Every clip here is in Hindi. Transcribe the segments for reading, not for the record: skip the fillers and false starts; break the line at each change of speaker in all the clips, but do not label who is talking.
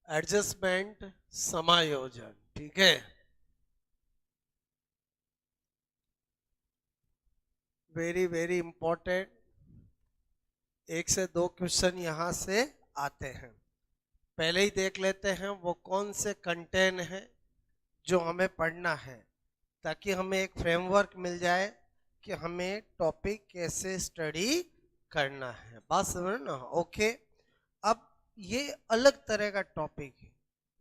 एडजस्टमेंट, समायोजन, ठीक है। Very very important. 1 से 2 क्वेश्चन यहां से आते हैं। पहले ही देख लेते हैं वो कौन से कंटेंट है जो हमें पढ़ना है, ताकि हमें एक फ्रेमवर्क मिल जाए कि हमें टॉपिक कैसे स्टडी करना है। बात समझ ना? ओके। अब ये अलग तरह का टॉपिक है,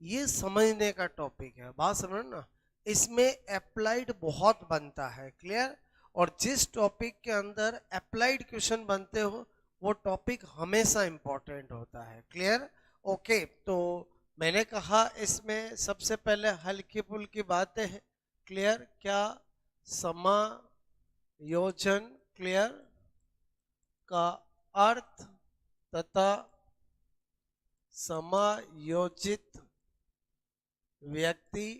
ये समझने का टॉपिक है। बात समझ ना? इसमें अप्लाइड बहुत बनता है। क्लियर? और जिस टॉपिक के अंदर अप्लाइड क्वेश्चन बनते हो वो टॉपिक हमेशा इंपॉर्टेंट होता है। क्लियर? ओके। तो मैंने कहा इसमें सबसे पहले हल्की फुल्की बातें हैं। क्लियर? क्या समायोजन क्लियर का अर्थ तथा समायोजित व्यक्ति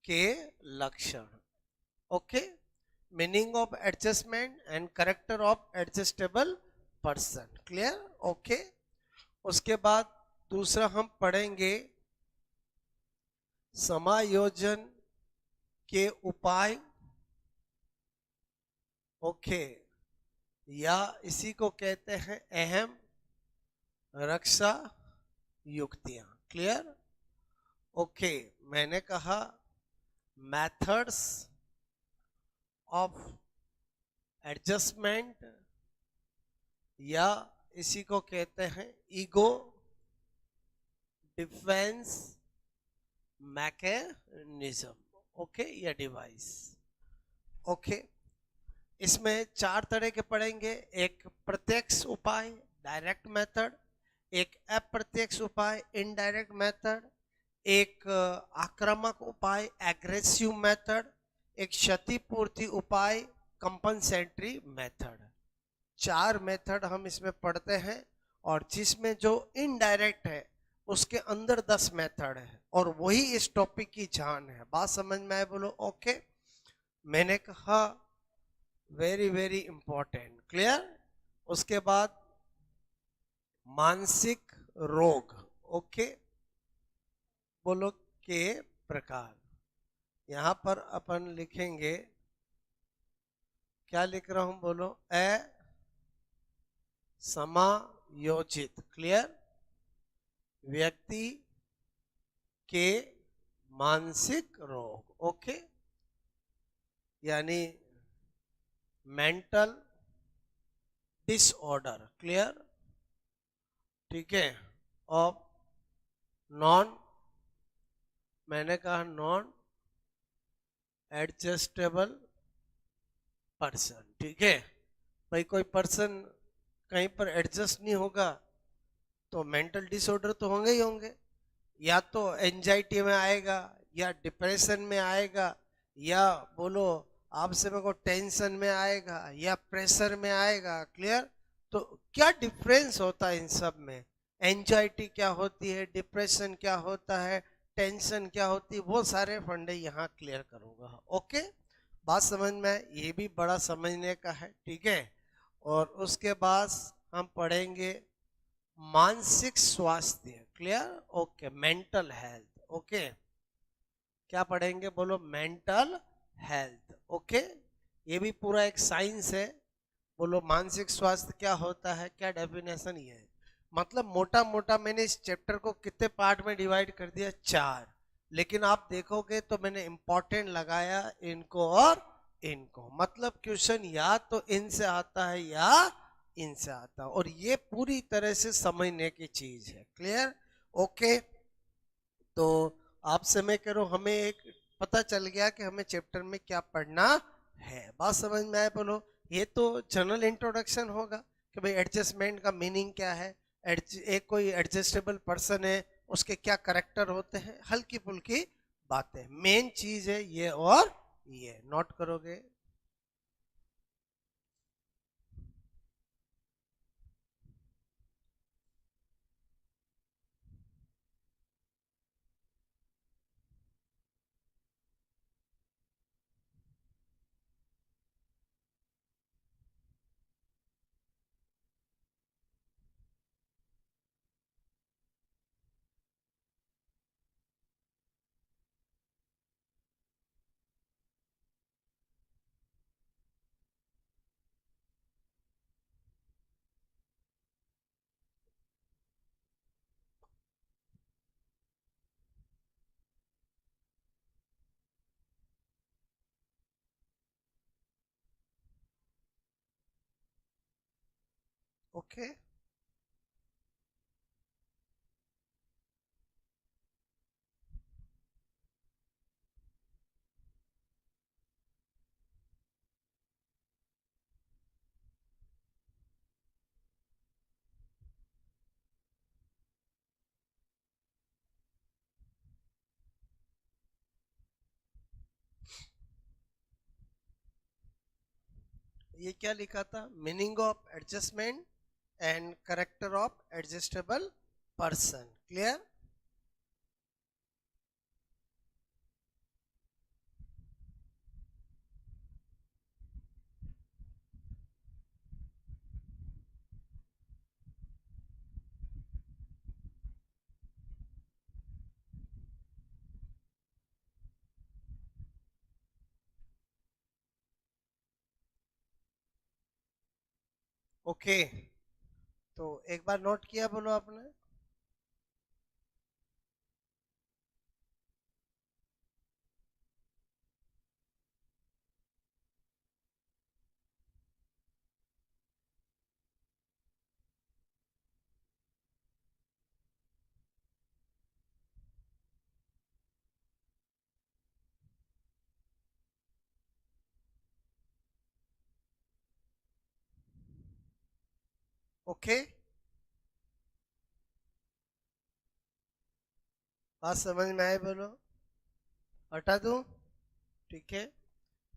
के लक्षण। Okay. Meaning of adjustment and character of adjustable person. Clear? Okay. उसके बाद दूसरा हम पढ़ेंगे समायोजन के उपाय। ओके। या इसी को कहते हैं अहम रक्षा युक्तियां। क्लियर? ओके। मैंने कहा मेथड्स ऑफ एडजस्टमेंट, या इसी को कहते हैं ईगो डिफेंस मैकेनिज्म। ओके, या डिवाइस। ओके। इसमें 4 तरह के पढ़ेंगे। एक प्रत्यक्ष उपाय डायरेक्ट मेथड, एक अप्रत्यक्ष उपाय इनडायरेक्ट मेथड, एक आक्रामक उपाय एग्रेसिव मेथड, एक क्षतिपूर्ति उपाय कंपनसेटरी मेथड। 4 मेथड हम इसमें पढ़ते हैं। और जिसमें जो इनडायरेक्ट है उसके अंदर 10 मेथड है, और वही इस टॉपिक की जान है। बात समझ में आए? बोलो ओके। मैंने कहा वेरी वेरी इंपॉर्टेंट। क्लियर? उसके बाद मानसिक रोग। ओके। बोलो के प्रकार। यहां पर अपन लिखेंगे, क्या लिख रहा हूं? बोलो असमायोजित क्लियर व्यक्ति के मानसिक रोग। ओके। यानी मेंटल डिसऑर्डर। क्लियर? ठीक है। ऑफ नॉन, मैंने कहा नॉन एडजस्टेबल पर्सन। ठीक है भाई। कोई पर्सन कहीं पर एडजस्ट नहीं होगा तो मेंटल डिसऑर्डर तो होंगे ही होंगे। या तो एंजाइटी में आएगा, या डिप्रेशन में आएगा, या बोलो आपसे मेरे को टेंशन में आएगा, या प्रेशर में आएगा। क्लियर? तो क्या डिफरेंस होता है इन सब में? एंजाइटी क्या होती है, डिप्रेशन क्या होता है, टेंशन क्या होती है, वो सारे फंडे यहाँ क्लियर करूंगा। ओके। बात समझ में? ये भी बड़ा समझने का है। ठीक है। और उसके बाद हम पढ़ेंगे मानसिक स्वास्थ्य। Clear? Okay. Mental health. Okay. क्या पढ़ेंगे? बोलो मेंटल हेल्थ। ओके। ये भी पूरा एक साइंस है। बोलो मानसिक स्वास्थ्य क्या होता है, क्या डेफिनेशन ये है। मतलब मोटा मोटा मैंने इस चैप्टर को कितने पार्ट में डिवाइड कर दिया? 4। लेकिन आप देखोगे तो मैंने इंपॉर्टेंट लगाया इनको और इनको। मतलब क्वेश्चन या तो इनसे आता है या इनसे आता है, और ये पूरी तरह से समझने की चीज है। क्लियर? ओके। तो आपसे मैं कह रहा हूं, हमें एक पता चल गया कि हमें चैप्टर में क्या पढ़ना है। बात समझ में आए? बोलो। ये तो जनरल इंट्रोडक्शन होगा कि भाई एडजस्टमेंट का मीनिंग क्या है, एक कोई एडजस्टेबल पर्सन है उसके क्या करेक्टर होते हैं, हल्की फुल्की बातें। मेन चीज है ये, और ये नोट करोगे। ओके। ये क्या लिखा था? Meaning of adjustment and character of adjustable person. Clear? Okay, तो एक बार नोट किया बोलो आपने? ओके, बात समझ में आए बोलो? हटा दूं? ठीक है,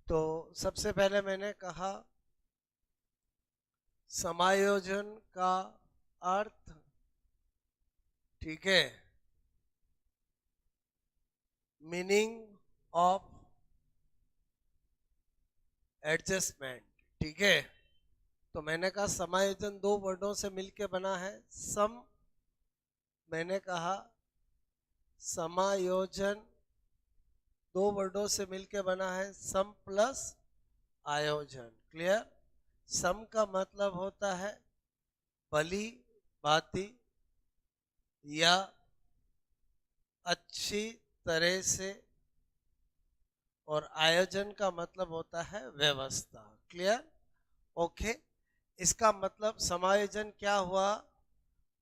तो सबसे पहले मैंने कहा समायोजन का अर्थ, ठीक है, मीनिंग ऑफ एडजस्टमेंट, ठीक है। तो मैंने कहा समायोजन दो वर्डों से मिलके बना है, सम। मैंने कहा समायोजन दो वर्डों से मिलके बना है, सम प्लस आयोजन। क्लियर? सम का मतलब होता है भली भांति या अच्छी तरह से, और आयोजन का मतलब होता है व्यवस्था। क्लियर? ओके, इसका मतलब समायोजन क्या हुआ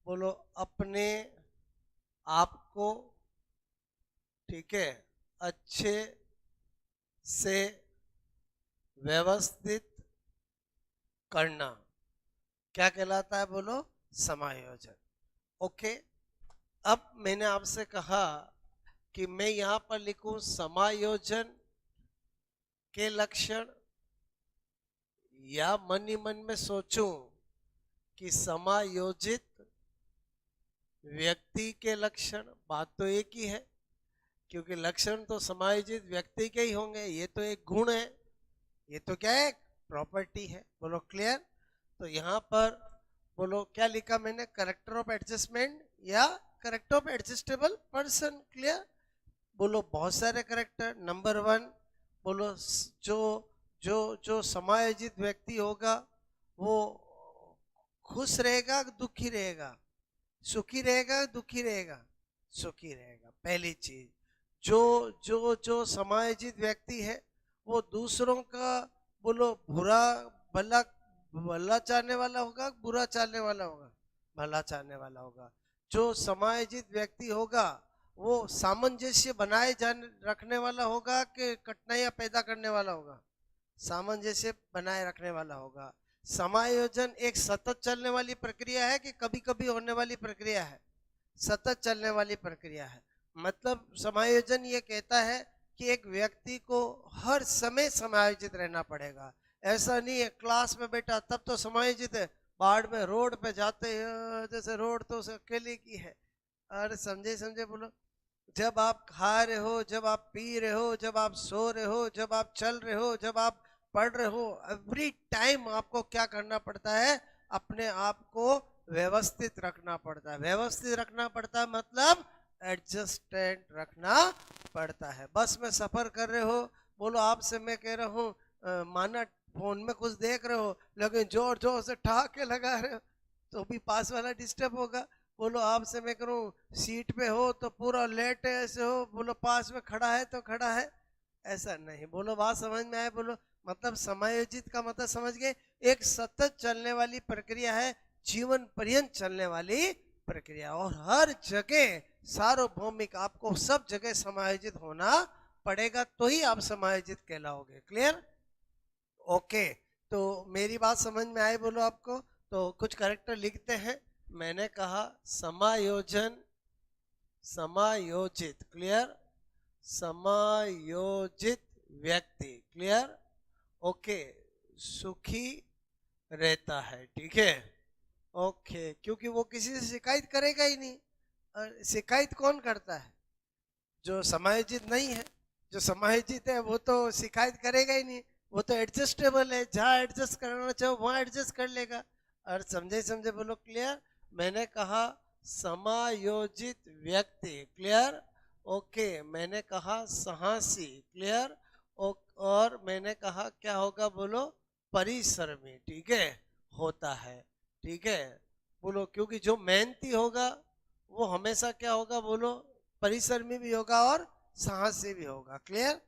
बोलो? अपने आप को, ठीक है, अच्छे से व्यवस्थित करना क्या कहलाता है बोलो? समायोजन। ओके, अब मैंने आपसे कहा कि मैं यहां पर लिखूं समायोजन के लक्षण, या मन ही मन में सोचूं कि समायोजित व्यक्ति के लक्षण। बात तो एक ही है, क्योंकि लक्षण तो समायोजित व्यक्ति के ही होंगे। ये तो एक गुण है, ये तो क्या है? प्रॉपर्टी है। बोलो क्लियर? तो यहां पर बोलो क्या लिखा मैंने? करेक्टर ऑफ एडजस्टमेंट या character of adjustable person. Clear? बोलो बहुत सारे करेक्टर। नंबर वन बोलो, जो जो जो समायोजित व्यक्ति होगा वो खुश रहेगा, दुखी रहेगा, सुखी रहेगा, दुखी रहेगा, सुखी रहेगा। पहली चीज, जो जो जो समायोजित व्यक्ति है वो दूसरों का बोलो बुरा भला भला चाहने वाला होगा, बुरा चाहने वाला होगा? भला चाहने वाला होगा। जो समायोजित व्यक्ति होगा वो सामंजस्य बनाए जाने रखने वाला होगा कि कठिनाइयां पैदा करने वाला होगा? सामंजस्य बनाए रखने वाला होगा। समायोजन एक सतत चलने वाली प्रक्रिया है कि कभी कभी होने वाली प्रक्रिया है? सतत चलने वाली प्रक्रिया है। मतलब समायोजन ये कहता है कि एक व्यक्ति को हर समय समायोजित रहना पड़ेगा। ऐसा नहीं है क्लास में बैठा तब तो समायोजित है, बाढ़ में रोड पे जाते हैं जैसे रोड तो उसे अकेले की है। अरे समझे समझे बोलो? जब आप खा रहे हो, जब आप पी रहे हो, जब आप सो रहे हो, जब आप चल रहे हो, जब आप पढ़ रहे हो, एवरी टाइम आपको क्या करना पड़ता है? अपने आप को व्यवस्थित रखना पड़ता है। व्यवस्थित रखना पड़ता है मतलब एडजस्टेंट रखना पड़ता है। बस में सफर कर रहे हो, बोलो आपसे मैं कह रहा हूँ माना फोन में कुछ देख रहे हो लेकिन जोर जोर से ठहाके लगा रहे हो तो भी पास वाला डिस्टर्ब होगा। बोलो आपसे मैं करूँ सीट पे हो तो पूरा लेट ऐसे हो, बोलो पास में खड़ा है तो खड़ा है, ऐसा नहीं। बोलो बात समझ में आए बोलो? मतलब समायोजित का मतलब समझ गए? एक सतत चलने वाली प्रक्रिया है जीवन पर्यंत चलने वाली प्रक्रिया, और हर जगह सार्वभौमिक, आपको सब जगह समायोजित होना पड़ेगा तो ही आप समायोजित कहलाओगे। क्लियर? ओके, तो मेरी बात समझ में आई बोलो आपको? तो कुछ करेक्टर लिखते हैं। मैंने कहा समायोजन, समायोजित, क्लियर, समायोजित व्यक्ति, क्लियर, ओके, सुखी रहता है, ठीक है, ओके, क्योंकि वो किसी से शिकायत करेगा ही नहीं। और शिकायत कौन करता है? जो समायोजित नहीं है। जो समायोजित है वो तो शिकायत करेगा ही नहीं, वो तो एडजस्टेबल है, जहाँ एडजस्ट करना चाहो वहां एडजस्ट कर लेगा। और समझे समझे बोलो? क्लियर? मैंने कहा समायोजित व्यक्ति, क्लियर, ओके, मैंने कहा साहसी, क्लियर, और मैंने कहा क्या होगा बोलो? परिश्रमी, ठीक है, होता है, ठीक है, बोलो, क्योंकि जो मेहनती होगा वो हमेशा क्या होगा बोलो? परिश्रमी भी होगा और साहसी भी होगा। क्लियर?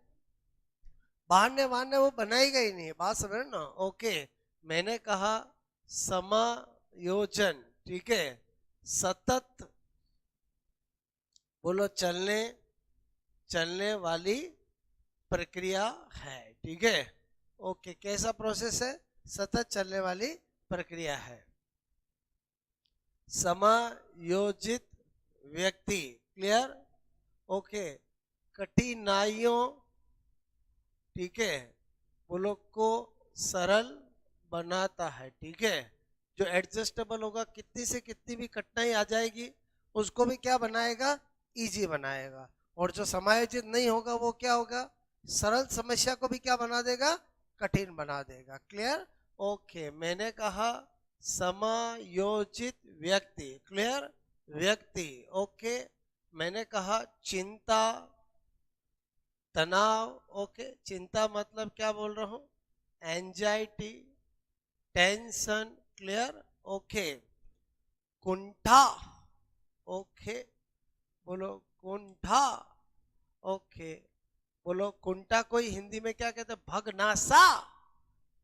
बहाने बहाने वो बनाएगा ही नहीं, बात समझ ना? ओके, मैंने कहा समायोजन, ठीक है, सतत, बोलो, चलने चलने वाली प्रक्रिया है, ठीक है, ओके, कैसा प्रोसेस है? सतत चलने वाली प्रक्रिया है। समायोजित व्यक्ति, क्लियर, ओके, कठिनाइयों, ठीक है, बोलो, को सरल बनाता है, ठीक है, जो एडजस्टेबल होगा, कितनी से कितनी भी कठिनाई आ जाएगी उसको भी क्या बनाएगा? इजी बनाएगा। और जो समायोजित नहीं होगा वो क्या होगा? सरल समस्या को भी क्या बना देगा? कठिन बना देगा। क्लियर? ओके, मैंने कहा समायोजित व्यक्ति, क्लियर, व्यक्ति, ओके, मैंने कहा चिंता, तनाव, ओके, चिंता मतलब क्या बोल रहा हूं? एंजाइटी, टेंशन, क्लियर, ओके, कुंठा, ओके, बोलो कुंठा, ओके, बोलो कुंठा कोई हिंदी में क्या कहते हैं? भगनासा,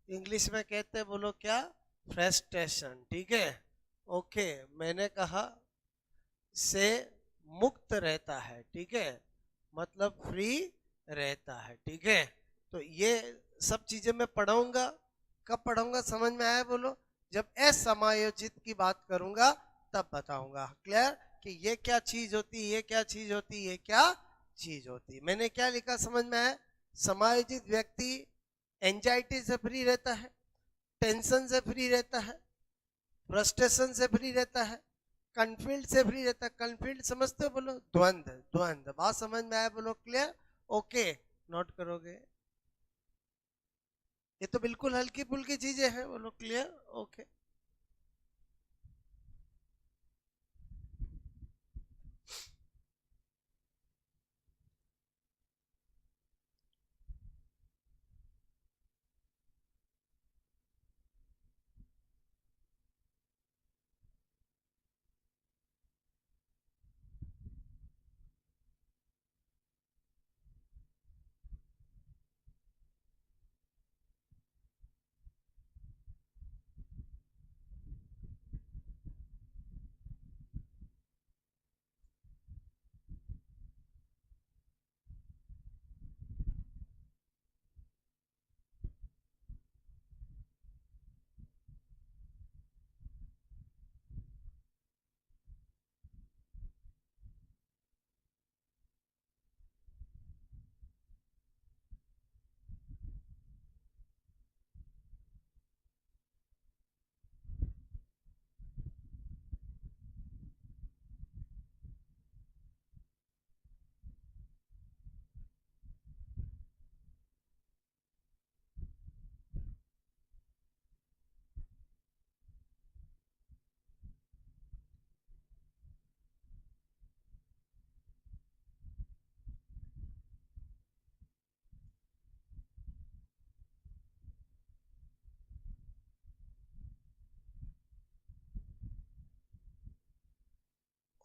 इंग्लिश में कहते हैं बोलो क्या? फ्रस्ट्रेशन, ठीक है, ओके, मैंने कहा से मुक्त रहता है, ठीक है, मतलब फ्री रहता है, ठीक है। तो ये सब चीजें मैं पढ़ाऊंगा। कब पढ़ाऊंगा समझ में आया बोलो? जब असमायोजित की बात करूंगा तब बताऊंगा। क्लियर? कि ये क्या चीज होती, ये क्या चीज होती, ये क्या चीज होती। मैंने क्या लिखा समझ में आया? समायोजित व्यक्ति एंजाइटी से फ्री रहता है, टेंशन से फ्री रहता है, फ्रस्ट्रेशन से फ्री रहता है, कन्फील्ड से फ्री रहता है। कन्फील्ड समझते हो बोलो? द्वंद्व, द्वंद्व, बात समझ में आया बोलो? क्लियर? ओके, नोट करोगे? ये तो बिल्कुल हल्की फुल्की चीजें हैं, बोलो क्लियर? ओके,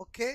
ओके,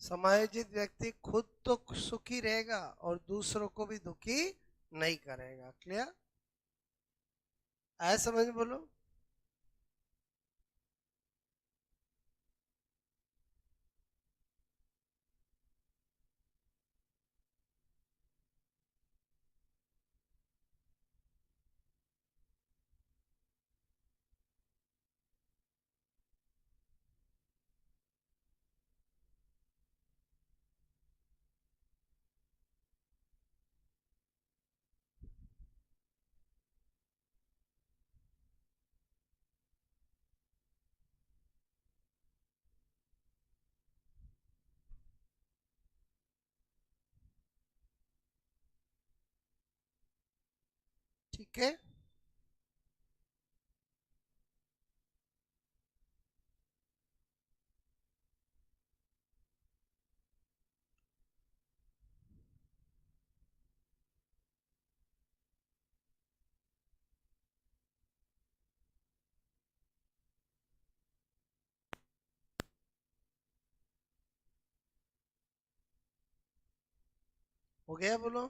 समायोजित व्यक्ति खुद तो सुखी रहेगा और दूसरों को भी दुखी नहीं करेगा। क्लियर? आया समझ में? बोलो। ठीक है, हो गया? बोलो।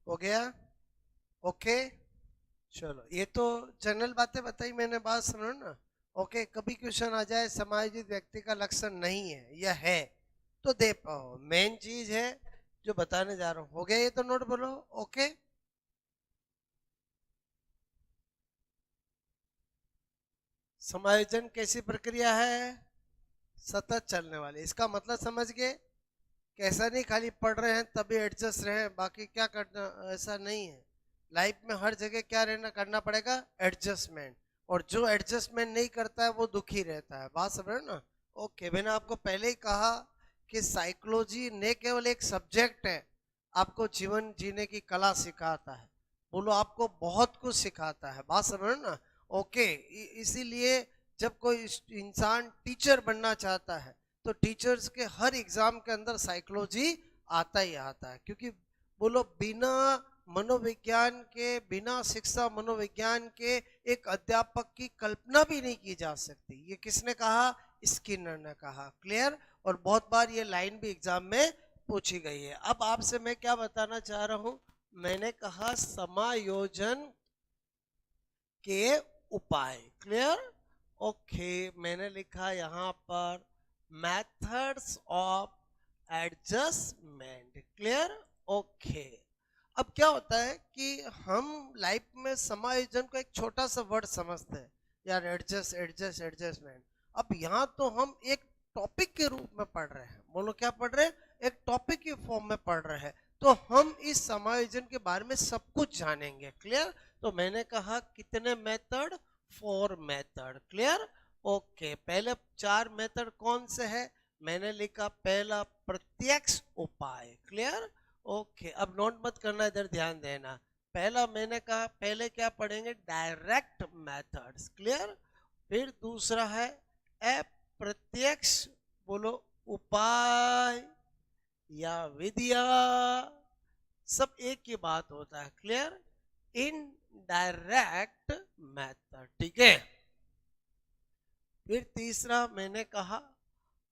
हो गया? ओके। चलो, ये तो जनरल बातें बताई मैंने, बात सुनो ना। ओके, कभी क्वेश्चन आ जाए समायोजित व्यक्ति का लक्षण नहीं है या है, तो दे पाओ। मेन चीज है जो बताने जा रहा हूं। हो गया ये तो? नोट बोलो। ओके। समायोजन कैसी प्रक्रिया है? सतत चलने वाली। इसका मतलब समझ गए? कैसा नहीं खाली पढ़ रहे हैं तभी एडजस्ट रहे, बाकी क्या करना, ऐसा नहीं है। लाइफ में हर जगह क्या रहना, करना पड़ेगा? एडजस्टमेंट। और जो एडजस्टमेंट नहीं करता है वो दुखी रहता है। बात समझ रहे हो ना? ओके, मैंने आपको पहले ही कहा कि साइकोलॉजी न केवल एक सब्जेक्ट है, आपको जीवन जीने की कला सिखाता है। बोलो, आपको बहुत कुछ सिखाता है। बात समझ रहे हो ना? ओके, इसीलिए जब कोई इंसान टीचर बनना चाहता है तो टीचर्स के हर एग्जाम के अंदर साइकोलॉजी आता ही आता है। क्योंकि बोलो, बिना मनोविज्ञान के, बिना शिक्षा मनोविज्ञान के एक अध्यापक की कल्पना भी नहीं की जा सकती। ये किसने कहा? स्किनर ने कहा। क्लियर? और बहुत बार ये लाइन भी एग्जाम में पूछी गई है। अब आपसे मैं क्या बताना चाह रहा हूं, मैंने कहा समायोजन के उपाय। क्लियर? ओके, मैंने लिखा यहां पर methods of adjustment. Clear? Okay. अब क्या होता है कि हम लाइफ में समायोजन को एक छोटा सा वर्ड समझते हैं, यार एडजस्ट एडजस्ट एडजस्टमेंट। अब यहाँ तो हम एक टॉपिक के रूप में पढ़ रहे हैं। बोलो, क्या पढ़ रहे हैं? एक टॉपिक के फॉर्म में पढ़ रहे हैं। तो हम इस समायोजन के बारे में सब कुछ जानेंगे। क्लियर? तो मैंने कहा कितने मेथड? 4 मेथड। क्लियर? ओके, पहले 4 मेथड कौन से है? मैंने लिखा पहला प्रत्यक्ष उपाय। क्लियर? ओके, अब नोट मत करना, इधर ध्यान देना। पहला मैंने कहा, पहले क्या पढ़ेंगे? Direct methods. क्लियर? फिर दूसरा है अप्रत्यक्ष, बोलो, उपाय या विधिया, सब एक ही बात होता है। क्लियर? In direct method. ठीक है? फिर तीसरा मैंने कहा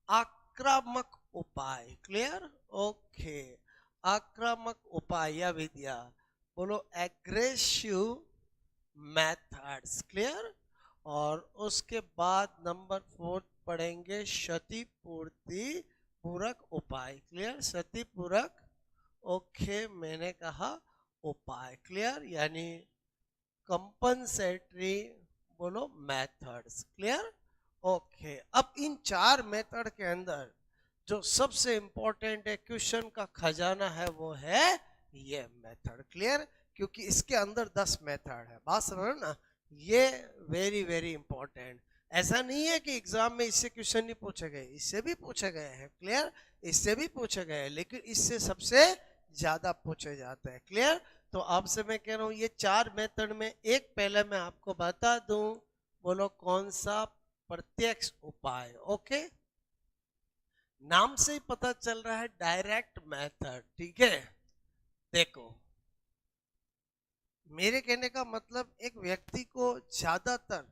आक्रामक उपाय। क्लियर? ओके, आक्रामक उपाय या विधिया, बोलो एग्रेसिव मेथड्स। क्लियर? और उसके बाद नंबर 4 पढ़ेंगे क्षतिपूर्ति पूरक उपाय। क्लियर? क्षतिपूरक, ओके, मैंने कहा उपाय। क्लियर? यानी कंपनसेटरी, बोलो, मेथड्स। क्लियर? ओके, अब इन 4 मेथड के अंदर जो सबसे इंपॉर्टेंट है, क्वेश्चन का खजाना है, वो है ये मेथड। क्लियर? क्योंकि इसके अंदर 10 मेथड है। बात समझ ना? ये वेरी वेरी इंपॉर्टेंट। ऐसा नहीं है कि एग्जाम में इससे क्वेश्चन नहीं पूछे गए, इससे भी पूछे गए हैं। क्लियर? इससे भी पूछे गए हैं, लेकिन इससे सबसे ज्यादा पूछे जाते हैं। क्लियर? तो आपसे मैं कह रहा हूं ये 4 मेथड में एक पहले मैं आपको बता दूं, बोलो कौन सा? प्रत्यक्ष उपाय। ओके, नाम से ही पता चल रहा है डायरेक्ट मेथड। ठीक है, देखो मेरे कहने का मतलब एक व्यक्ति को ज्यादातर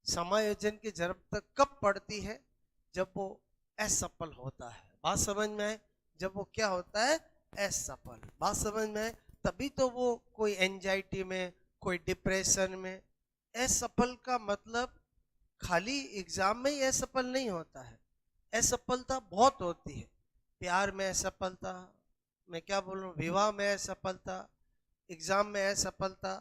समायोजन की जरूरत कब पड़ती है, जब वो असफल होता है। बात समझ में आए? जब वो क्या होता है, असफल। बात समझ में आए? तभी तो वो कोई एंजाइटी में, कोई डिप्रेशन में। असफल का मतलब खाली एग्जाम में ही असफल नहीं होता है, असफलता बहुत होती है। प्यार में असफलता, मैं क्या बोल रहा हूँ, विवाह में असफलता, एग्जाम में असफलता,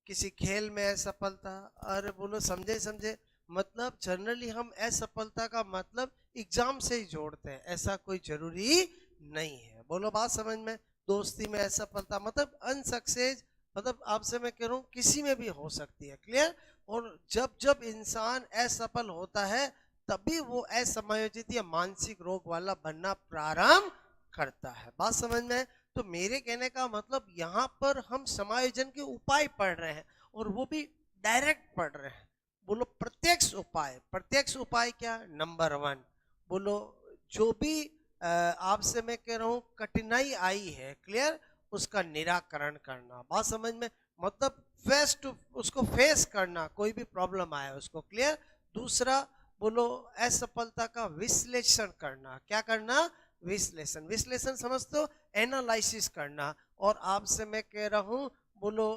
किसी खेल में असफलता। अरे बोलो, समझे समझे, मतलब जनरली हम असफलता का मतलब एग्जाम से ही जोड़ते हैं, ऐसा कोई जरूरी नहीं है। बोलो बात समझ में? दोस्ती में असफलता मतलब अनसक्सेस, मतलब आपसे मैं कह रहा हूँ किसी में भी हो सकती है। क्लियर? और जब जब इंसान असफल होता है तभी वो असमायोजित या मानसिक रोग वाला बनना प्रारंभ करता है। बात समझ में? तो मेरे कहने का मतलब यहाँ पर हम समायोजन के उपाय पढ़ रहे हैं, और वो भी डायरेक्ट पढ़ रहे हैं। बोलो प्रत्यक्ष उपाय। प्रत्यक्ष उपाय क्या? नंबर वन, बोलो जो भी आपसे मैं कह रहा हूँ कठिनाई आई है, क्लियर, उसका निराकरण करना। बात समझ में? मतलब फेस टू, उसको फेस करना, कोई भी प्रॉब्लम आया उसको। क्लियर? दूसरा, बोलो असफलता का विश्लेषण करना। क्या करना? विश्लेषण। विश्लेषण समझते हो? एनालिसिस करना। और आपसे मैं कह रहा हूं, बोलो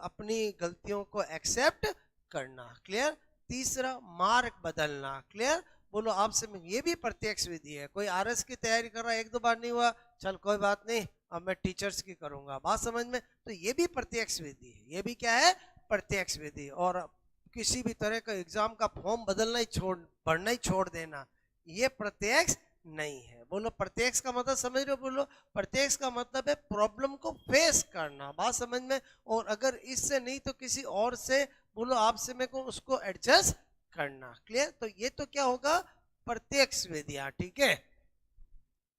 अपनी गलतियों को एक्सेप्ट करना। क्लियर? तीसरा, मार्ग बदलना। क्लियर? बोलो आपसे में ये भी प्रत्यक्ष विधि है। कोई आरएस की तैयारी कर रहा है, एक दो बार नहीं हुआ, चल कोई बात नहीं, अब मैं टीचर्स की करूंगा। बात समझ में? तो ये भी प्रत्यक्ष विधि है। ये भी क्या है? प्रत्यक्ष विधि। और किसी भी तरह का एग्जाम का फॉर्म बदलना ही छोड़, पढ़ना ही छोड़ देना, ये प्रत्यक्ष नहीं है। बोलो प्रत्यक्ष का मतलब समझ रहे हो? बोलो प्रत्यक्ष का मतलब है प्रॉब्लम को फेस करना। बात समझ में? और अगर इससे नहीं तो किसी और से, बोलो आपसे मेरे को उसको एडजस्ट करना। क्लियर? तो ये तो क्या होगा? प्रत्यक्ष विधियां। ठीक है,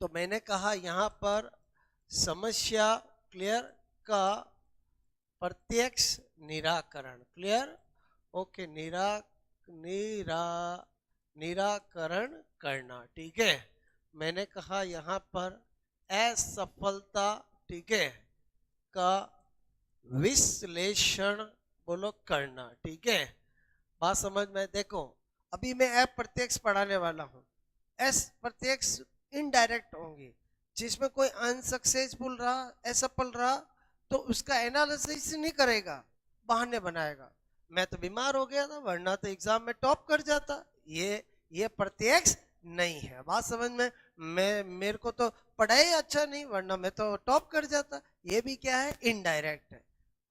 तो मैंने कहा यहाँ पर समस्या, क्लियर, का प्रत्यक्ष निराकरण। क्लियर? ओके, निरा निराकरण करना। ठीक है, मैंने कहा यहाँ पर असफलता, ठीक है, का विश्लेषण, बोलो करना। ठीक है, बात समझ में? देखो अभी मैं अप्रत्यक्ष पढ़ाने वाला हूँ। एस प्रत्यक्ष इनडायरेक्ट होंगे, जिसमें कोई अनसक्सेसफुल रहा, असफल रहा, तो उसका एनालिसिस नहीं करेगा, बहाने बनाएगा। मैं तो बीमार हो गया था, वरना तो एग्जाम में टॉप कर जाता। ये प्रत्यक्ष नहीं है। बात समझ में? मैं, मेरे को तो पढ़ाई अच्छा नहीं, वरना मैं तो टॉप कर जाता। ये भी क्या है? इनडायरेक्ट है।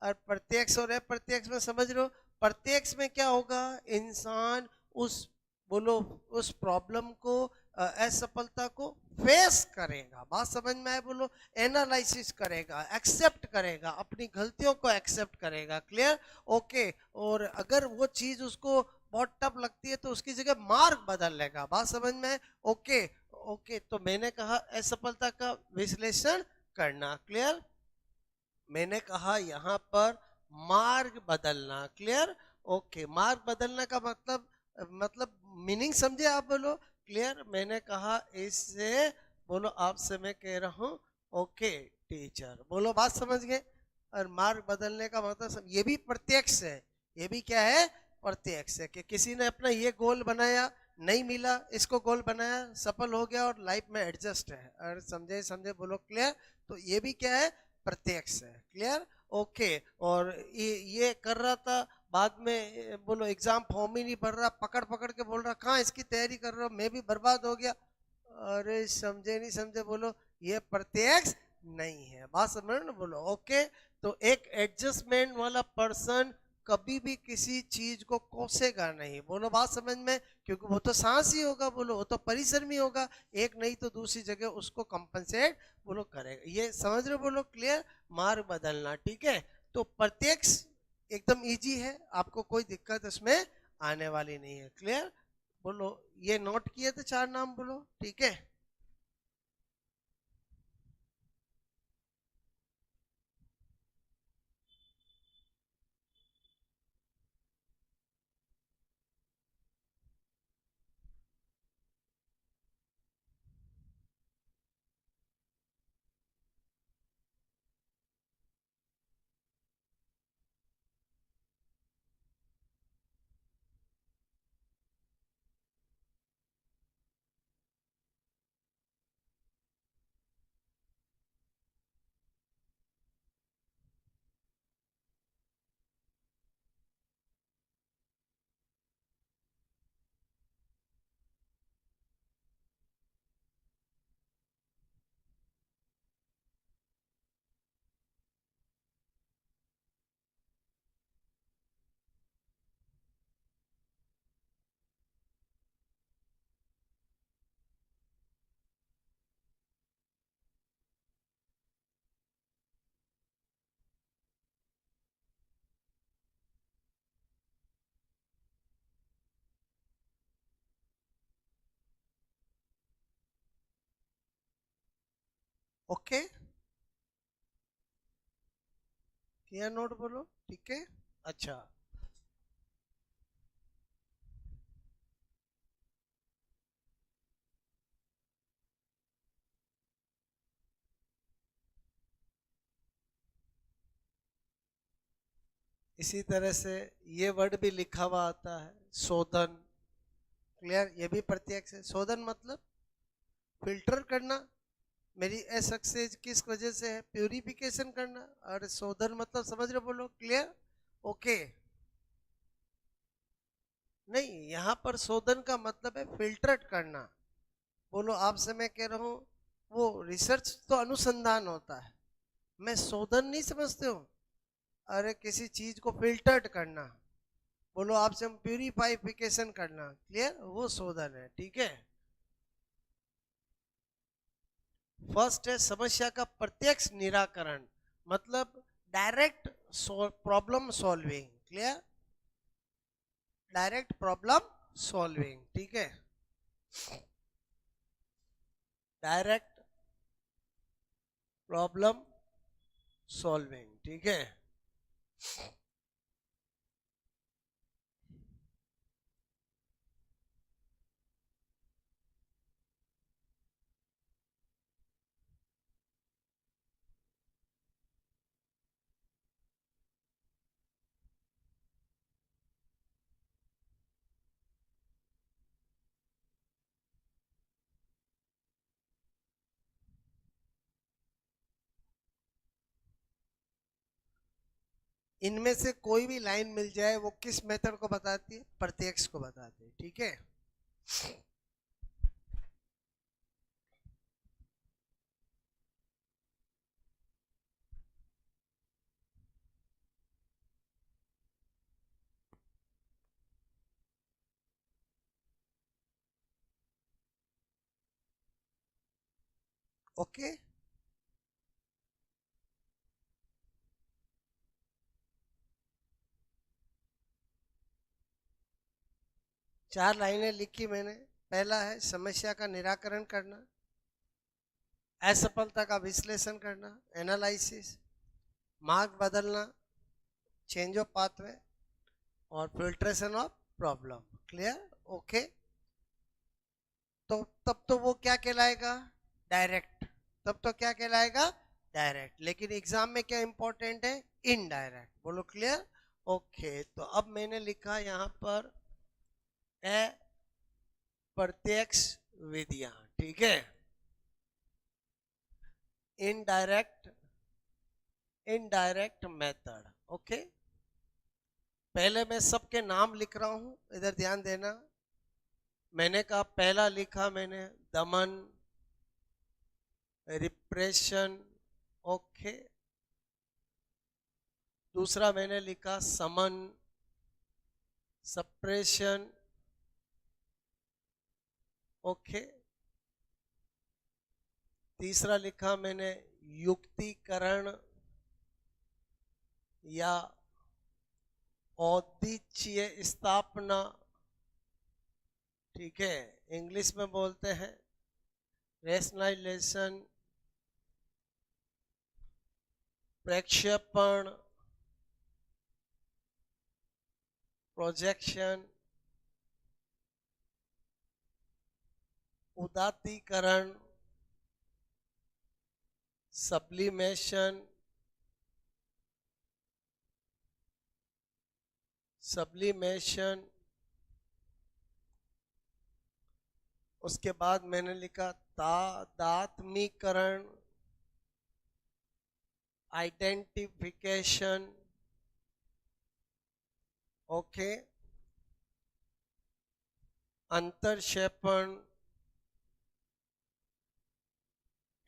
और प्रत्यक्ष और अप्रत्यक्ष में समझ रहे हो? प्रत्यक्ष में क्या होगा? इंसान उस, बोलो उस प्रॉब्लम को, असफलता को फेस करेगा। बात समझ में आए? बोलो एनालिसिस करेगा, एक्सेप्ट करेगा, अपनी गलतियों को एक्सेप्ट करेगा। क्लियर? ओके, और अगर वो चीज उसको बहुत टफ लगती है तो उसकी जगह मार्ग बदल लेगा। बात समझ में आए? ओके, ओके, तो मैंने कहा असफलता का विश्लेषण करना। क्लियर? मैंने कहा यहाँ पर मार्ग बदलना। क्लियर? ओके, मार्ग बदलने का मतलब मीनिंग समझे आप? बोलो क्लियर? मैंने कहा इससे, बोलो आपसे मैं कह रहा हूँ, ओके टीचर, बोलो बात समझ गए? और मार्ग बदलने का मतलब ये भी प्रत्यक्ष है। ये भी क्या है? प्रत्यक्ष है कि किसी ने अपना ये गोल बनाया, नहीं मिला, इसको गोल बनाया, सफल हो गया और लाइफ में एडजस्ट है। और समझे समझे? बोलो क्लियर? तो ये भी क्या है? प्रत्यक्ष है। क्लियर? ओके, और ये कर रहा था, बाद में बोलो एग्जाम फॉर्म ही नहीं भर रहा, पकड़ पकड़ के बोल रहा कहाँ इसकी तैयारी कर रहा हूँ, मैं भी बर्बाद हो गया। अरे समझे नहीं समझे? बोलो ये प्रत्यक्ष नहीं है। बात समझ रहे हो ना? बोलो ओके। तो एक एडजस्टमेंट वाला पर्सन कभी भी किसी चीज को कोसेगा नहीं। बोलो बात समझ में? क्योंकि वो तो सांस ही होगा, बोलो वो तो परिश्रमी होगा, एक नहीं तो दूसरी जगह उसको कंपनसेट, बोलो करेगा। ये समझ रहे हो? बोलो क्लियर? मार्ग बदलना। ठीक है, तो प्रत्यक्ष एकदम इजी है, आपको कोई दिक्कत इसमें आने वाली नहीं है। क्लियर? बोलो ये नोट किए थे चार नाम? बोलो ठीक है। ओके, किया नोट बोलो, ठीक है। अच्छा, इसी तरह से ये वर्ड भी लिखा हुआ आता है, शोधन। क्लियर, ये भी प्रत्यक्ष है। शोधन मतलब फिल्टर करना, मेरी असक्सेस किस वजह से है, प्यूरिफिकेशन करना। और शोधन मतलब समझ रहे, बोलो क्लियर, ओके। नहीं, यहाँ पर शोधन का मतलब है फिल्टरेट करना। बोलो, आपसे मैं कह रहा हूँ, वो रिसर्च तो अनुसंधान होता है, मैं शोधन नहीं समझते हो। अरे किसी चीज को फिल्टर्ड करना, बोलो आपसे हम प्यूरिफाइफिकेशन करना, क्लियर, वो शोधन है, ठीक है। फर्स्ट है समस्या का प्रत्यक्ष निराकरण, मतलब direct problem solving, clear, direct problem solving, ठीक है, डायरेक्ट प्रॉब्लम सॉल्विंग, ठीक है। इनमें से कोई भी लाइन मिल जाए, वो किस मेथड को बताती है, प्रत्यक्ष को बताती है, ठीक है। ओके, चार लाइनें लिखी मैंने। पहला है समस्या का निराकरण करना, असफलता का विश्लेषण करना, एनालिसिस, मार्ग बदलना, चेंज ऑफ पाथवे, और filtration of problem, clear, okay. तो तब तो वो क्या कहलाएगा, डायरेक्ट। तब तो क्या कहलाएगा, डायरेक्ट। लेकिन एग्जाम में क्या इंपॉर्टेंट है, इनडायरेक्ट, बोलो क्लियर, ओके। तो अब मैंने लिखा यहाँ पर प्रत्यक्ष विधियां, ठीक है, इनडायरेक्ट, इनडायरेक्ट मेथड, ओके। पहले मैं सबके नाम लिख रहा हूं, इधर ध्यान देना। मैंने कहा, पहला लिखा मैंने दमन, रिप्रेशन, ओके। दूसरा मैंने लिखा समन, सप्रेशन, ओके। तीसरा लिखा मैंने युक्तिकरण या औदिच्य स्थापना, ठीक है, इंग्लिश में बोलते हैं रेशनलाइजेशन, प्रक्षेपण, प्रोजेक्शन, उदात्तीकरण, सब्लिमेशन, सब्लिमेशन। उसके बाद मैंने लिखा तादात्मीकरण, आइडेंटिफिकेशन, ओके, अंतरक्षेपण,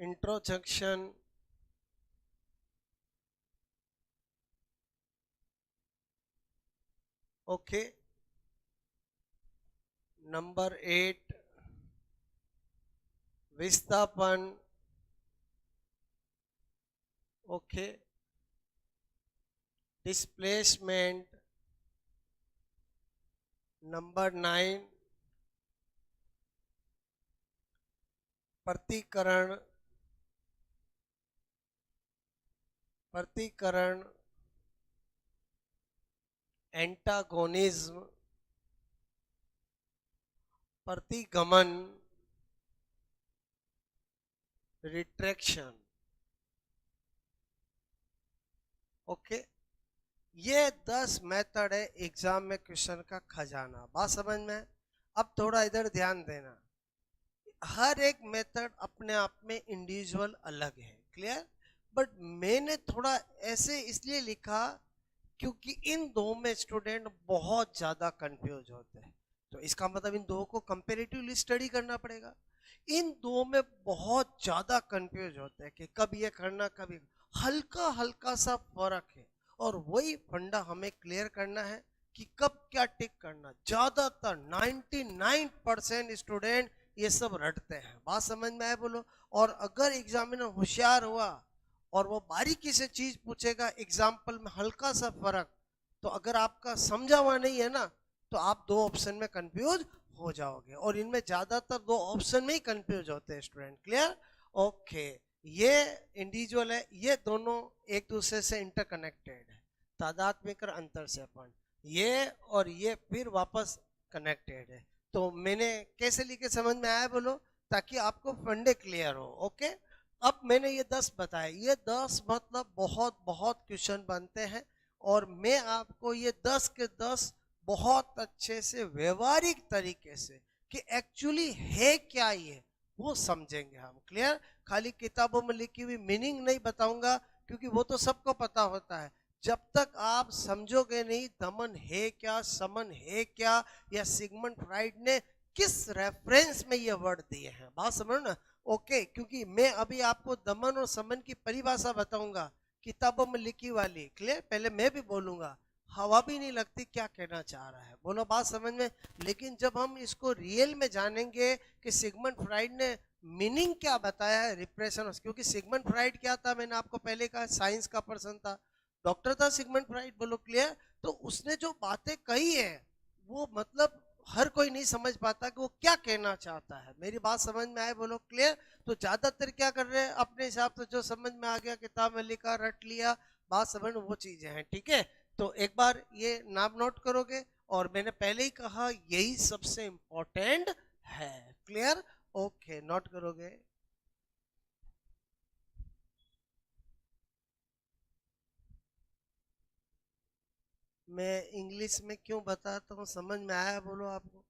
इंट्रोजक्शन, ओके। नंबर 8 विस्थापन, ओके। डिस्प्लेसमेंट, नंबर 9 प्रतिकरण, प्रतिकरण, एंटागोनिज्म, प्रतिगमन, रिट्रैक्शन। ओके, ये 10 मेथड है एग्जाम में क्वेश्चन का खजाना। बात समझ में? अब थोड़ा इधर ध्यान देना, हर एक मेथड अपने आप में इंडिविजुअल अलग है, क्लियर? बट मैंने थोड़ा ऐसे इसलिए लिखा क्योंकि इन दो में स्टूडेंट बहुत ज्यादा कंफ्यूज होते हैं, तो इसका मतलब इन दो को कंपेरेटिवली स्टडी करना पड़ेगा। इन दो में बहुत ज्यादा कंफ्यूज होते हैं कि कब ये करना, कभी हल्का हल्का सा फर्क है, और वही फंडा हमें क्लियर करना है कि कब क्या टिक करना। ज्यादातर 99% स्टूडेंट ये सब रटते हैं। बात समझ में आए बोलो? और अगर एग्जामिनर होशियार हुआ और वो बारीकी से चीज पूछेगा, एग्जाम्पल में हल्का सा फर्क, तो अगर आपका समझा हुआ नहीं है ना, तो आप दो ऑप्शन में कंफ्यूज हो जाओगे, और इनमें ज्यादातर दो ऑप्शन में ही कंफ्यूज होते हैं स्टूडेंट, क्लियर? ओके, ये इंडिविजुअल है, ये दोनों एक दूसरे से इंटरकनेक्टेड है, तादात्म्य और अंतर से अपन, ये और ये फिर वापस कनेक्टेड है। तो मैंने कैसे लिखे समझ में आया बोलो, ताकि आपको फंडे क्लियर हो। ओके, अब मैंने ये 10 बताए, ये 10 मतलब बहुत बहुत क्वेश्चन बनते हैं, और मैं आपको ये 10 के 10 बहुत अच्छे से व्यवहारिक तरीके से कि एक्चुअली है क्या ये, वो समझेंगे हम, क्लियर? खाली किताबों में लिखी हुई मीनिंग नहीं बताऊंगा, क्योंकि वो तो सबको पता होता है। जब तक आप समझोगे नहीं दमन है क्या, समन है क्या, या सिगमंड फ्राइड ने किस रेफरेंस में ये वर्ड दिए हैं, बात समझो ना? ओके, क्योंकि मैं अभी आपको दमन और समन की परिभाषा बताऊंगा किताबों में लिखी वाली, क्लियर? पहले मैं भी बोलूंगा, हवा भी नहीं लगती क्या कहना चाह रहा है, बोलो बात समझ में? लेकिन जब हम इसको रियल में जानेंगे कि सिगमंड फ्राइड ने मीनिंग क्या बताया है रिप्रेशन, क्योंकि सिगमंड फ्राइड क्या था, मैंने आपको पहले कहा साइंस का पर्सन था, डॉक्टर था सिगमंड फ्राइड, बोलो क्लियर? तो उसने जो बातें कही है वो मतलब हर कोई नहीं समझ पाता कि वो क्या कहना चाहता है। मेरी बात समझ में आए बोलो क्लियर? तो ज्यादातर क्या कर रहे हैं, अपने हिसाब से जो समझ में आ गया किताब में लिखा रट लिया, बात समझ में वो चीजें हैं, ठीक है? तो एक बार ये नाम नोट करोगे, और मैंने पहले ही कहा यही सबसे इंपॉर्टेंट है, क्लियर? ओके, नोट करोगे? मैं इंग्लिश में क्यों बताता हूँ, समझ में आया बोलो आपको?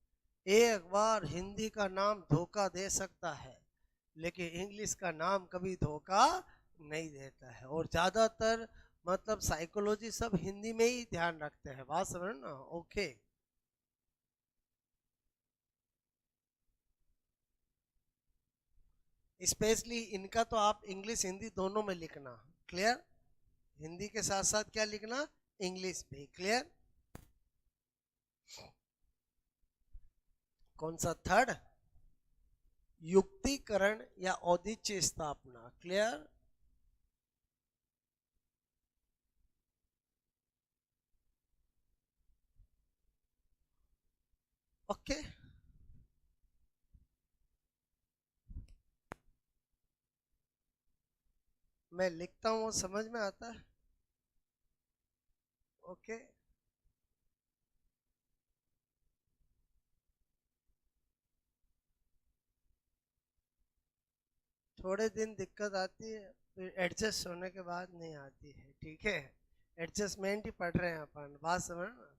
एक बार हिंदी का नाम धोखा दे सकता है, लेकिन इंग्लिश का नाम कभी धोखा नहीं देता है, और ज्यादातर मतलब साइकोलॉजी सब हिंदी में ही ध्यान रखते हैं, बात समझ ना? ओके, स्पेशली इनका तो आप इंग्लिश हिंदी दोनों में लिखना, क्लियर? हिंदी के साथ साथ क्या लिखना, इंग्लिश भी, क्लियर? कौन सा थर्ड? युक्तिकरण या औदिच्य स्थापना, क्लियर? ओके, मैं लिखता हूँ वो समझ में आता है? ओके, थोड़े दिन दिक्कत आती है, फिर एडजस्ट होने के बाद नहीं आती है, ठीक है? एडजस्टमेंट ही पढ़ रहे हैं अपन, बात समझ ना?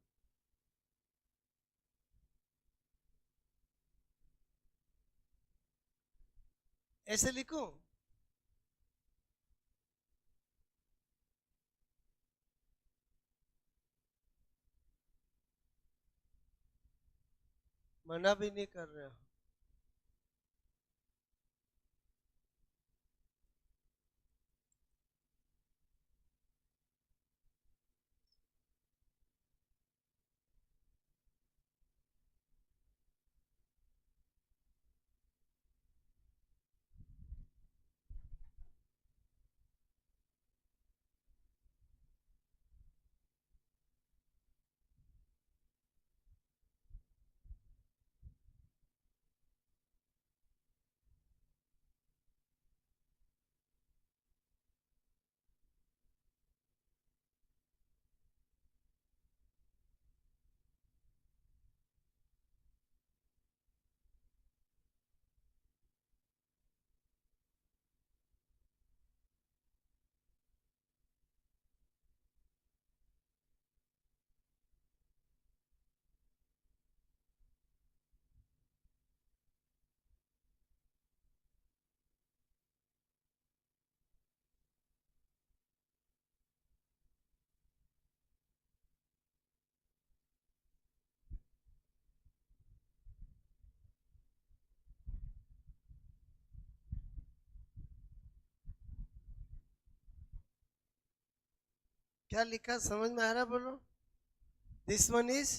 ऐसे लिखूं? मना भी नहीं कर रहे हो? क्या लिखा समझ में आ रहा? बोलो. This one is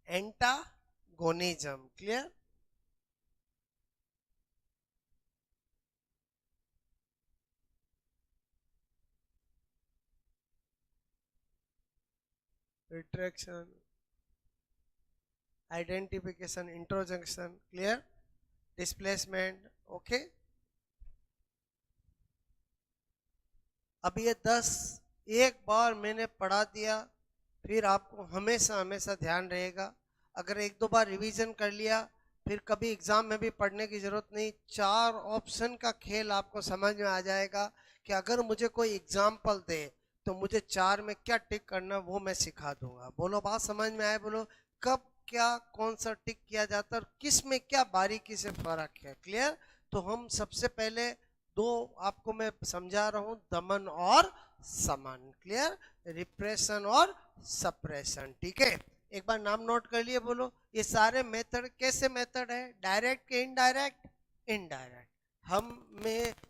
antagonism. Clear? Retraction, identification, introjection. Clear? Displacement. Okay. अब ये 10 एक बार मैंने पढ़ा दिया, फिर आपको हमेशा हमेशा ध्यान रहेगा. अगर एक दो बार रिवीजन कर लिया, फिर कभी एग्जाम में भी पढ़ने की जरूरत नहीं. 4 ऑप्शन का खेल आपको समझ में आ जाएगा कि अगर मुझे कोई एग्जाम्पल दे तो मुझे 4 में क्या टिक करना वो मैं सिखा दूंगा. बोलो बात समझ में आए? बोलो कब क्या कौन सा टिक किया जाता है और किस में क्या बारीकी से फर्क है. क्लियर? तो हम सबसे पहले दो आपको मैं समझा रहा हूं, दमन और समन. क्लियर? रिप्रेशन और सप्रेशन. ठीक है, एक बार नाम नोट कर लिए. बोलो ये सारे मेथड कैसे मेथड है? डायरेक्ट के इनडायरेक्ट? इनडायरेक्ट.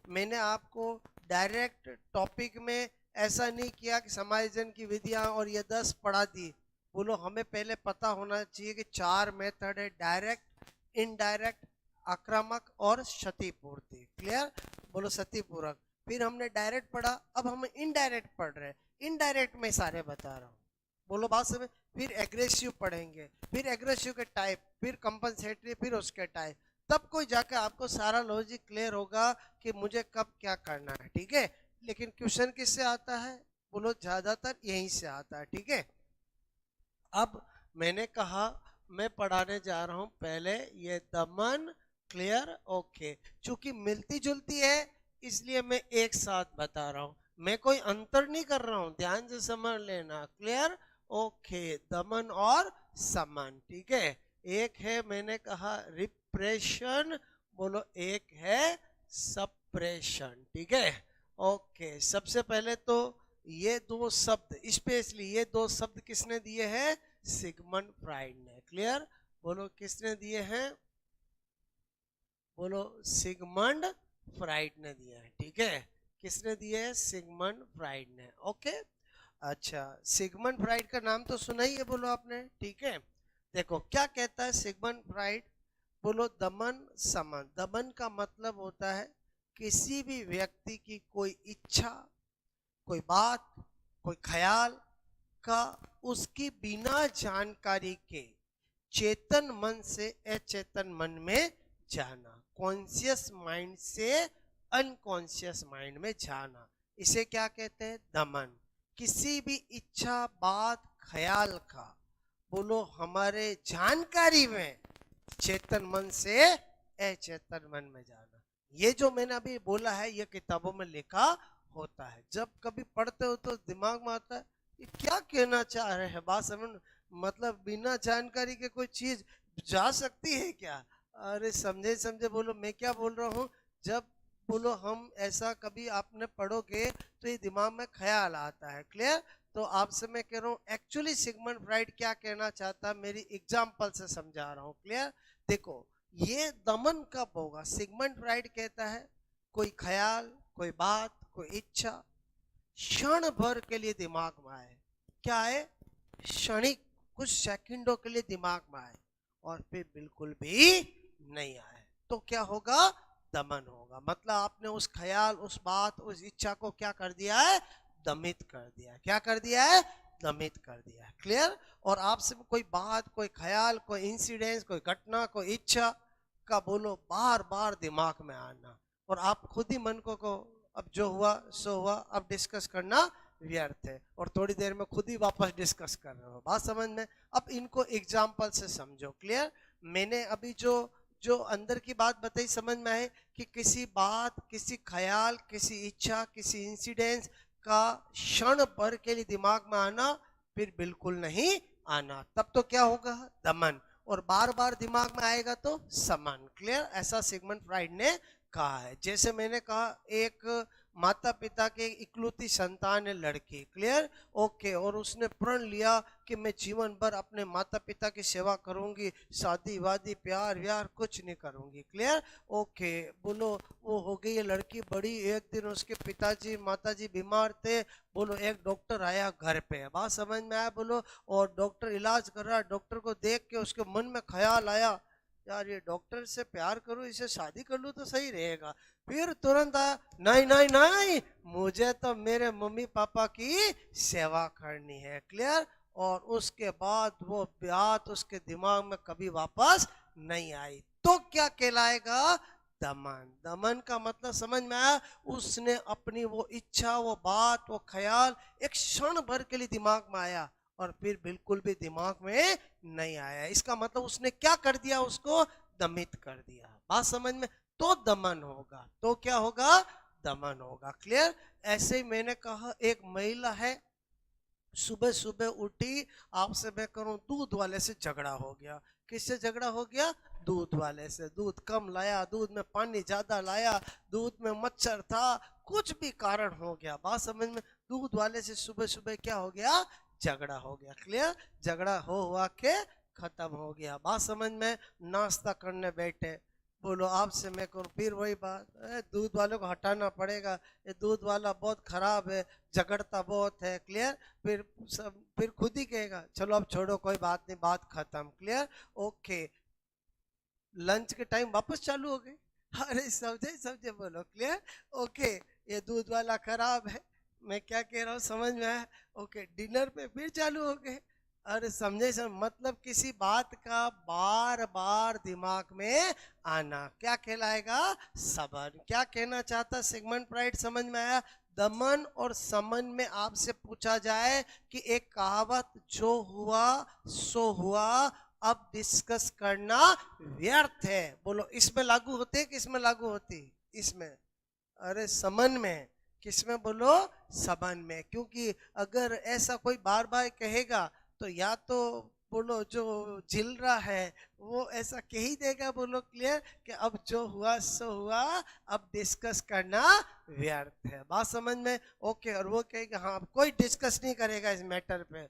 मैंने आपको डायरेक्ट टॉपिक में ऐसा नहीं किया कि समायोजन की विधियां और ये 10 पढ़ा दी. बोलो हमें पहले पता होना चाहिए कि 4 मेथड है: डायरेक्ट, इनडायरेक्ट, आक्रामक और क्षतिपूर्ति. क्लियर? बोलो क्षतिपूरक. फिर हमने डायरेक्ट पढ़ा, अब हम इनडायरेक्ट पढ़ रहे हैं. इनडायरेक्ट में सारे बता रहा हूँ. बोलो बात समझ. फिर एग्रेसिव पढ़ेंगे, फिर एग्रेसिव के टाइप, फिर कंपनसेटरी, फिर उसके टाइप. तब कोई जाकर आपको सारा लॉजिक क्लियर होगा कि मुझे कब क्या करना है. ठीक है? लेकिन क्वेश्चन किससे आता है? बोलो ज्यादातर यहीं से आता है. ठीक है? अब मैंने कहा मैं पढ़ाने जा रहा हूं पहले ये दमन. क्लियर? ओके. चूंकि मिलती जुलती है इसलिए मैं एक साथ बता रहा हूं, मैं कोई अंतर नहीं कर रहा हूं. ध्यान से समझ लेना. क्लियर? ओके. दमन और समन. ठीक है? एक है मैंने कहा रिप्रेशन. बोलो एक है सप्रेशन. ठीक है? ओके. सबसे पहले तो ये दो शब्द, स्पेशली ये दो शब्द किसने दिए हैं? सिगमंड फ्राइड ने. क्लियर? बोलो किसने दिए हैं? बोलो सिगमंड फ्राइड ने दिया है. ठीक है? किसने दिए है? सिगमंड फ्राइड ने. ओके. अच्छा, सिगमंड फ्राइड का नाम तो सुना ही है. बोलो आपने. ठीक है? देखो क्या कहता है सिगमंड फ्राइड. बोलो दमन समन. दमन का मतलब होता है किसी भी व्यक्ति की कोई इच्छा, कोई बात, कोई ख्याल का उसकी बिना जानकारी के चेतन मन से अचेतन मन में जाना. कॉन्शियस माइंड से अनकॉन्शियस माइंड में जाना, इसे क्या कहते हैं? दमन. किसी भी इच्छा, बात, ख्याल का बोलो हमारे जानकारी में चेतन मन से अचेतन मन में जाना. ये जो मैंने अभी बोला है ये किताबों में लिखा होता है. जब कभी पढ़ते हो तो दिमाग में आता है ये क्या कहना चाह रहे हैं. बात समझ. मतलब बिना जानकारी के कोई चीज जा सकती है क्या? अरे समझे समझे. बोलो मैं क्या बोल रहा हूँ. जब बोलो हम ऐसा कभी आपने पढ़ोगे तो ये दिमाग में ख्याल आता है. क्लियर? तो आपसे मैं कह रहा हूँ एक्चुअली सिगमंड फ्राइड क्या कहना चाहता है, मेरी एग्जाम्पल से समझा रहा हूँ. क्लियर? देखो ये दमन कब होगा? सिगमंड फ्राइड कहता है कोई ख्याल, कोई बात, कोई इच्छा क्षण भर के लिए दिमाग में आए. क्या आए? क्षणिक, कुछ सेकंडों के लिए दिमाग में आए और फिर बिल्कुल भी नहीं आए, तो क्या होगा? दमन होगा. मतलब आपने उस ख्याल, उस बात, उस इच्छा को क्या कर दिया है? दमित कर दिया. क्या कर दिया है? दमित कर दिया. क्लियर? और आपसे कोई बात, कोई ख्याल, कोई इंसिडेंस, कोई घटना, कोई इच्छा का बोलो बार बार दिमाग में आना और आप खुद ही मन को अब जो हुआ सो हुआ, अब डिस्कस करना व्यर्थ है और थोड़ी देर में खुद ही वापस डिस्कस कर रहे हो. बात समझ में? अब इनको एग्जाम्पल से समझो. क्लियर? मैंने अभी जो जो अंदर की बात बताई समझ में आए कि किसी बात, किसी ख्याल, किसी इच्छा, किसी इंसिडेंस का क्षण भर के लिए दिमाग में आना फिर बिल्कुल नहीं आना, तब तो क्या होगा? दमन. और बार बार दिमाग में आएगा तो समन. क्लियर? ऐसा सिगमंड फ्राइड ने कहा है. जैसे मैंने कहा एक माता पिता के इकलौती संतान है लड़की, क्लियर, ओके, और उसने प्रण लिया कि मैं जीवन भर अपने माता पिता की सेवा करूंगी, शादी वादी प्यार व्यार कुछ नहीं करूंगी, क्लियर, ओके। बोलो वो हो गई है लड़की बड़ी। एक दिन उसके पिताजी माताजी बीमार थे। बोलो एक डॉक्टर आया घर पे, बात समझ में आया? बोलो, और डॉक्टर इलाज कर रहा है। डॉक्टर को देख के उसके मन में ख्याल आया, यार ये डॉक्टर से प्यार करूं, इसे शादी कर लूं तो सही रहेगा। फिर तुरंत आया, नहीं नहीं नहीं, मुझे तो मेरे मम्मी पापा की सेवा करनी है, क्लियर। और उसके बाद वो बात उसके दिमाग में कभी वापस नहीं आई। तो क्या कहलाएगा? दमन। दमन का मतलब समझ में आया? उसने अपनी वो इच्छा, वो बात, वो ख्याल एक क्षण भर के लिए दिमाग में आया और फिर बिल्कुल भी दिमाग में नहीं आया। इसका मतलब उसने क्या कर दिया? उसको दमित कर दिया। बात समझ में? तो दमन होगा। तो क्या होगा? दमन होगा, क्लियर। ऐसे ही मैंने कहा एक महिला है, सुबह सुबह उठी, आपसे मैं करूं, दूध वाले से झगड़ा हो गया। किससे झगड़ा हो गया? दूध वाले से। दूध कम लाया, दूध में पानी ज्यादा लाया, दूध में मच्छर था, कुछ भी कारण हो गया, बात समझ में? दूध वाले से सुबह सुबह क्या हो गया? झगड़ा हो गया, क्लियर। झगड़ा हो हुआ के खत्म हो गया, बात समझ में? नाश्ता करने बैठे, बोलो आपसे मैं करूं, फिर वही बात, दूध वाले को हटाना पड़ेगा, ये दूध वाला बहुत खराब है, झगड़ता बहुत है, क्लियर। फिर खुद ही कहेगा चलो अब छोड़ो, कोई बात नहीं, बात खत्म, क्लियर, ओके। लंच के टाइम वापस चालू हो गई, अरे समझे समझे, बोलो, क्लियर, ओके। ये दूध वाला खराब है, मैं क्या कह रहा हूँ समझ में आया? ओके, डिनर पे फिर चालू हो गए, अरे समझे मतलब किसी बात का बार बार दिमाग में आना क्या कहलाएगा? सबन। क्या कहना चाहता सिगमंड फ्राइड, समझ में आया? दमन और समन में आपसे पूछा जाए कि एक कहावत, जो हुआ सो हुआ, अब डिस्कस करना व्यर्थ है, बोलो इसमें लागू होते कि इसमें लागू होती? इसमें, अरे समन में। किसमें? बोलो सबन में। क्योंकि अगर ऐसा कोई बार बार कहेगा तो या तो बोलो जो झिल रहा है वो ऐसा कह ही देगा, बोलो, क्लियर, कि अब जो हुआ सो हुआ, अब डिस्कस करना व्यर्थ है, बात समझ में? ओके, और वो कहेगा हाँ कोई डिस्कस नहीं करेगा इस मैटर पे,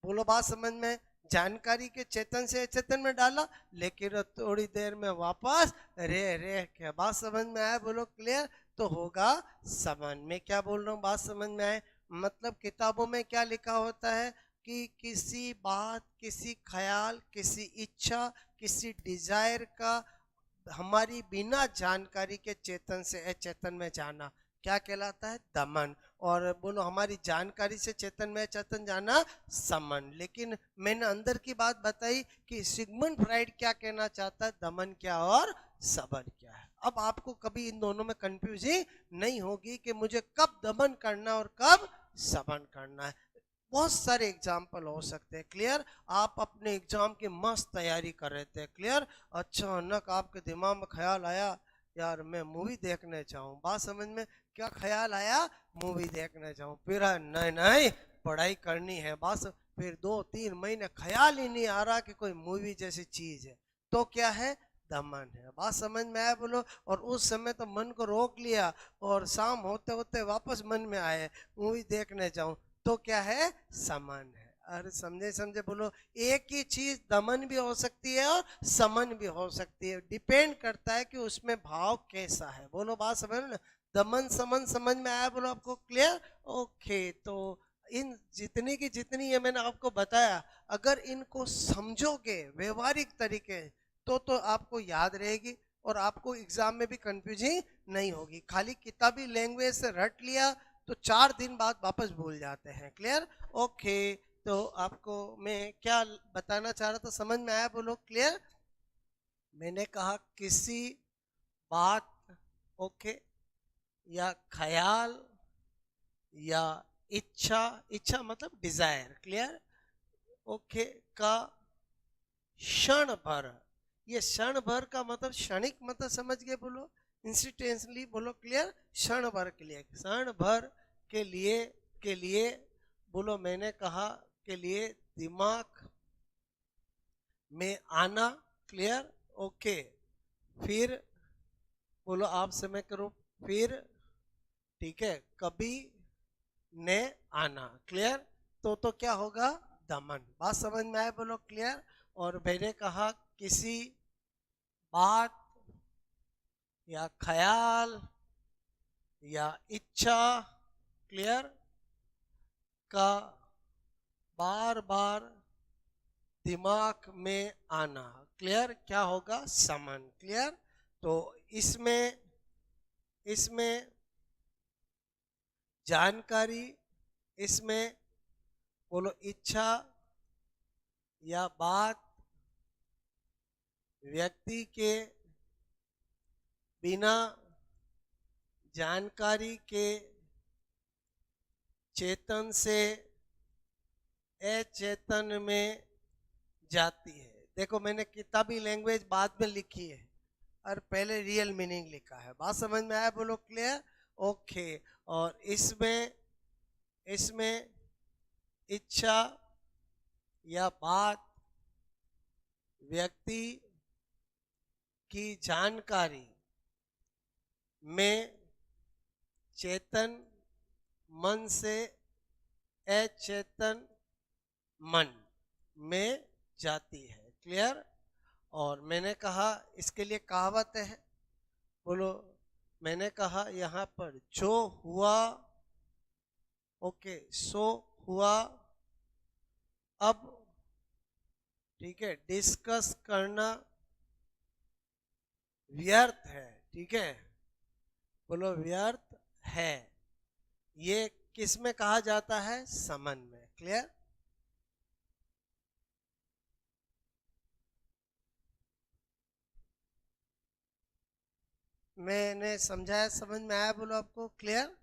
बोलो बात समझ में? जानकारी के चेतन से चेतन में डाला, लेकिन थोड़ी देर में वापस रे क्या, बात समझ में आया? बोलो, क्लियर। तो होगा समन में। क्या बोल रहा हूँ, बात समझ में आए? मतलब किताबों में क्या लिखा होता है कि किसी बात, किसी ख्याल, किसी इच्छा, किसी डिजायर का हमारी बिना जानकारी के चेतन से अचेतन में जाना क्या कहलाता है? दमन। और बोलो हमारी जानकारी से चेतन में चेतन जाना समन। लेकिन मैंने अंदर की बात बताई कि सिगमंड फ्राइड क्या कहना चाहता है, दमन क्या और सबन क्या है। अब आपको कभी इन दोनों में कंफ्यूजिंग नहीं होगी कि मुझे कब दमन करना और कब सबन करना है। बहुत सारे एग्जाम्पल हो सकते हैं, क्लियर। आप अपने एग्जाम की मस्त तैयारी कर रहे थे, क्लियर, अचानक आपके दिमाग में ख्याल आया यार मैं मूवी देखने जाऊं, बात समझ में? क्या ख्याल आया? मूवी देखने जाऊं। फिर नहीं नहीं पढ़ाई करनी है, बस। फिर 2-3 महीने ख्याल ही नहीं आ रहा कि कोई मूवी जैसी चीज है, तो क्या है? दमन है, बात समझ में आया? बोलो। और उस समय तो मन को रोक लिया और शाम होते होते वापस मन में आए मूवी देखने जाऊं, तो क्या है? समन है। अरे समझे समझे, बोलो। एक ही चीज दमन भी हो सकती है और समन भी हो सकती है, डिपेंड करता है कि उसमें भाव कैसा है, बोलो, बात समझ ना? दमन समन समझ में आया? बोलो आपको, क्लियर, ओके। तो इन जितनी की जितनी ये मैंने आपको बताया, अगर इनको समझोगे व्यवहारिक तरीके तो आपको याद रहेगी और आपको एग्जाम में भी कंफ्यूजिंग नहीं होगी। खाली किताबी लैंग्वेज से रट लिया तो 4 दिन बाद वापस भूल जाते हैं, क्लियर, ओके। तो आपको मैं क्या बताना चाह रहा था, समझ में आया? बोलो, क्लियर। मैंने कहा किसी बात, ओके, या ख्याल या इच्छा, इच्छा मतलब डिजायर, क्लियर, ओके, का क्षण भर, ये क्षण भर का मतलब क्षणिक मतलब समझ गए? बोलो इंस्टेंटली, बोलो, क्लियर। क्षण भर के लिए, क्षण भर के लिए बोलो, मैंने कहा के लिए दिमाग में आना, क्लियर, ओके। फिर बोलो आपसे मैं करूं, फिर ठीक है, कभी ने आना, क्लियर। तो क्या होगा, दमन। बात समझ में आए, बोलो क्लियर। और मैंने कहा किसी बात या ख्याल या इच्छा, क्लियर, का बार बार दिमाग में आना, क्लियर, क्या होगा, समन, क्लियर। तो इसमें इसमें जानकारी, इसमें बोलो इच्छा या बात व्यक्ति के बिना जानकारी के चेतन से अचेतन में जाती है। देखो मैंने किताबी लैंग्वेज बाद में लिखी है और पहले रियल मीनिंग लिखा है। बात समझ में आया, बोलो क्लियर, ओके। और इसमें इसमें इच्छा या बात व्यक्ति की जानकारी में चेतन मन से अचेतन मन में जाती है, क्लियर। और मैंने कहा इसके लिए कहावत है, बोलो। मैंने कहा यहाँ पर जो हुआ, ओके, सो हुआ। अब ठीक है, डिस्कस करना व्यर्थ है, ठीक है, बोलो व्यर्थ है। ये किस में कहा जाता है, समन में, क्लियर। मैंने समझाया, समझ में आया, बोलो आपको क्लियर।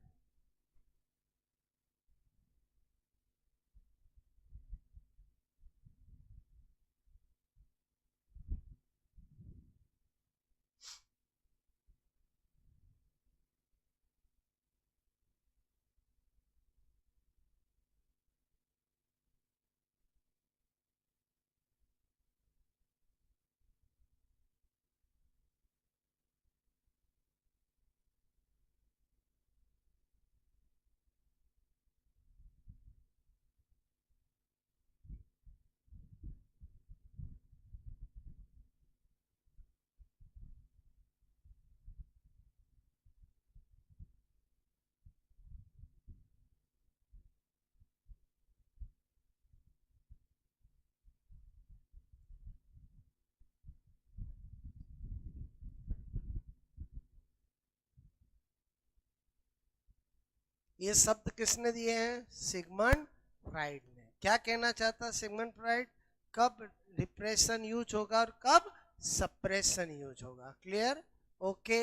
ये शब्द किसने दिए हैं, सिगमंड फ्राइड ने। क्या कहना चाहता सिगमंड फ्राइड, कब रिप्रेशन यूज होगा और कब सप्रेशन यूज होगा, क्लियर, ओके।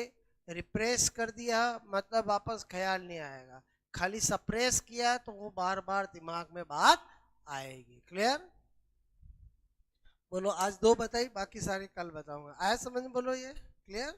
रिप्रेस कर दिया मतलब वापस ख्याल नहीं आएगा, खाली सप्रेस किया तो वो बार बार दिमाग में बात आएगी, क्लियर। बोलो आज दो बताई, बाकी सारे कल बताऊंगा। आया समझ में, बोलो ये क्लियर।